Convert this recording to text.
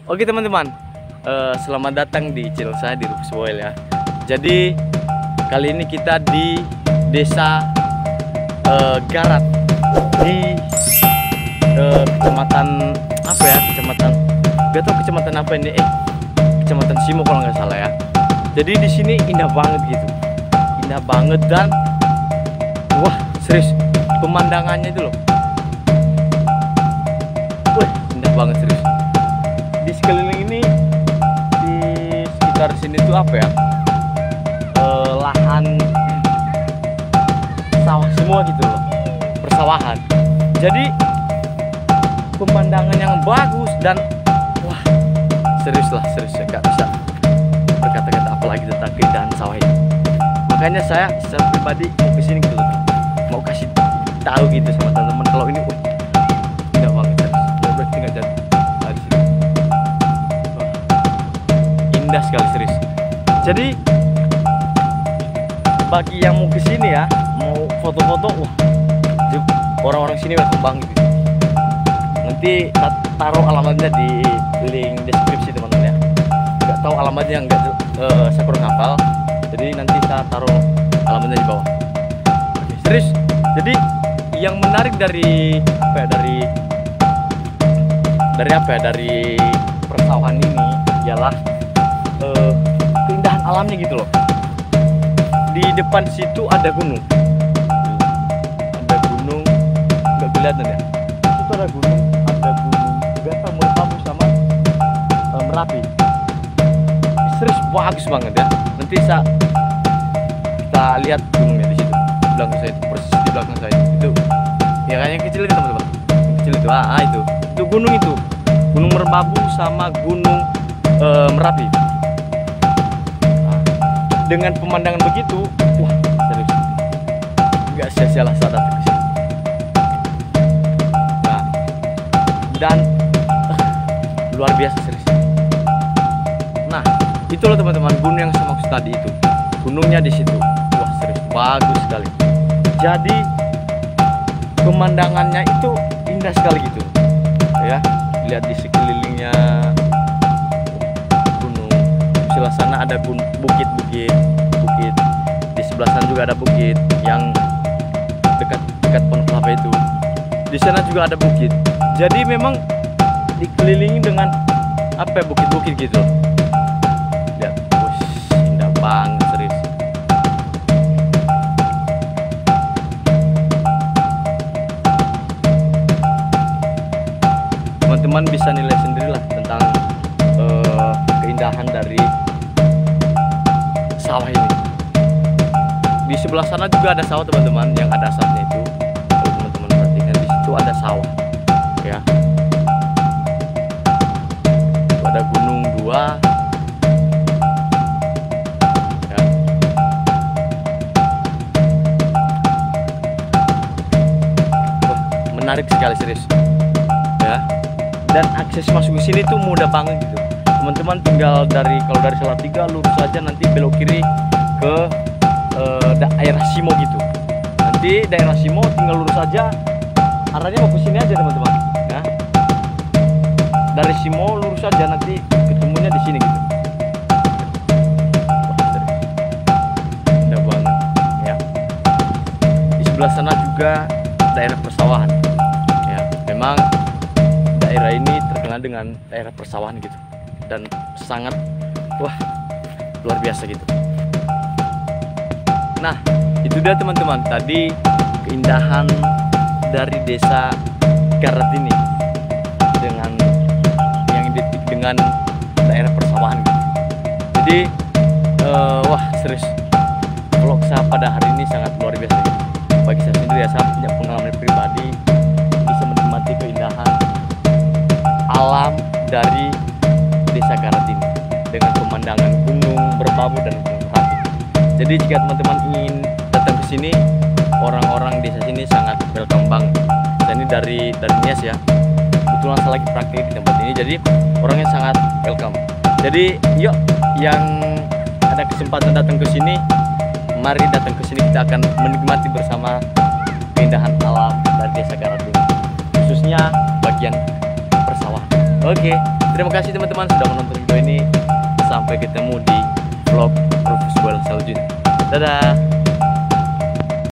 Oke teman-teman, selamat datang di channel saya di Rufus Boyle ya. Jadi kali ini kita di desa Garat di kecamatan apa ya? Gak tau kecamatan apa ini? Kecamatan Simo kalau nggak salah ya. Jadi di sini indah banget gitu, indah banget dan wah serius pemandangannya itu loh. Wah indah banget serius. Di sekeliling ini di sekitar sini tuh apa ya, lahan sawah semua gitu loh, persawahan. Jadi pemandangan yang bagus dan wah serius nggak bisa berkata-kata apalagi tentang keindahan sawah ini. Makanya saya secara pribadi mau kesini gitu loh, mau kasih tahu gitu sama teman-teman kalau ini wah indah banget serius. Udah tinggal jadi di sini. Indah sekali serius. Jadi bagi yang mau kesini ya, mau foto-foto, wah orang-orang sini welcome banget gitu. Nanti taruh alamatnya di link deskripsi teman-teman ya. Nggak tahu alamatnya nggak saya kurang hafal, jadi nanti saya taruh alamatnya di bawah. Oke, serius. Jadi yang menarik dari apa ya, dari persawahan ini ialah keindahan alamnya gitu loh. Di depan situ ada gunung, nggak kelihatan ya. Itu ada gunung Gata, Merbabu sama Merapi. Serius bagus banget ya. Nanti kita lihat gunungnya di situ, di belakang saya itu, persis di belakang saya itu. Ya kan yang kecil itu teman-teman, yang kecil itu, itu gunung Merbabu sama gunung Merapi. Dengan pemandangan begitu, wah serius, nggak sia-sialah saat datang ke sini. Nah, dan luar biasa serius. Nah, itu loh teman-teman, gunung yang saya maksud tadi itu, gunungnya di situ, wah serius bagus sekali. Jadi pemandangannya itu indah sekali gitu, ya. Lihat di sekelilingnya gunung, di sebelah sana ada bukit. Di sebelah sana juga ada bukit yang dekat Pondok Kelapa itu. Di sana juga ada bukit. Jadi memang dikelilingi dengan apa ya, bukit-bukit gitu. Lihat, wush, indah banget serius. Teman-teman bisa nilai sendirilah tentang keindahan dari sawah ini. Di sebelah sana juga ada sawah teman-teman, yang ada asapnya itu. Kalau teman-teman perhatikan di situ ada sawah, ya. Itu ada gunung dua, ya. Wah, menarik sekali serius, ya. Dan akses masuk ke sini tuh mudah banget gitu. Teman-teman tinggal kalau dari Salatiga lurus saja, nanti belok kiri ke daerah Simo gitu. Nanti daerah Simo tinggal lurus saja, arahnya mau ke sini aja teman-teman ya. Dari Simo lurus saja, nanti ketemunya di sini gitu. Wah, serius. Indah banget ya. Di sebelah sana juga daerah persawahan ya. Memang daerah ini terkenal dengan daerah persawahan gitu, dan sangat wah luar biasa gitu. Nah, itu dia teman-teman, tadi keindahan dari desa Garat ini dengan yang identik dengan daerah persawahan gitu. Jadi wah serius, vlog saya pada hari ini sangat luar biasa gitu. Bagi saya sendiri ya, saya punya pengalaman pribadi bisa menikmati keindahan alam dari desa Garat ini dengan pemandangan gunung Merbabu dan gunung Merapi. Jadi jika teman-teman ingin datang ke sini, orang-orang desa sini sangat welcome banget. Dan ini dari Nias ya. Kebetulan saya lagi praktik di tempat ini, jadi orangnya sangat welcome. Jadi yuk yang ada kesempatan datang ke sini, mari datang ke sini, kita akan menikmati bersama keindahan alam dari desa Garat ini, khususnya bagian persawahan. Oke. Terima kasih teman-teman sudah menonton video ini. Sampai ketemu di vlog Profesor selanjutnya. Dadah.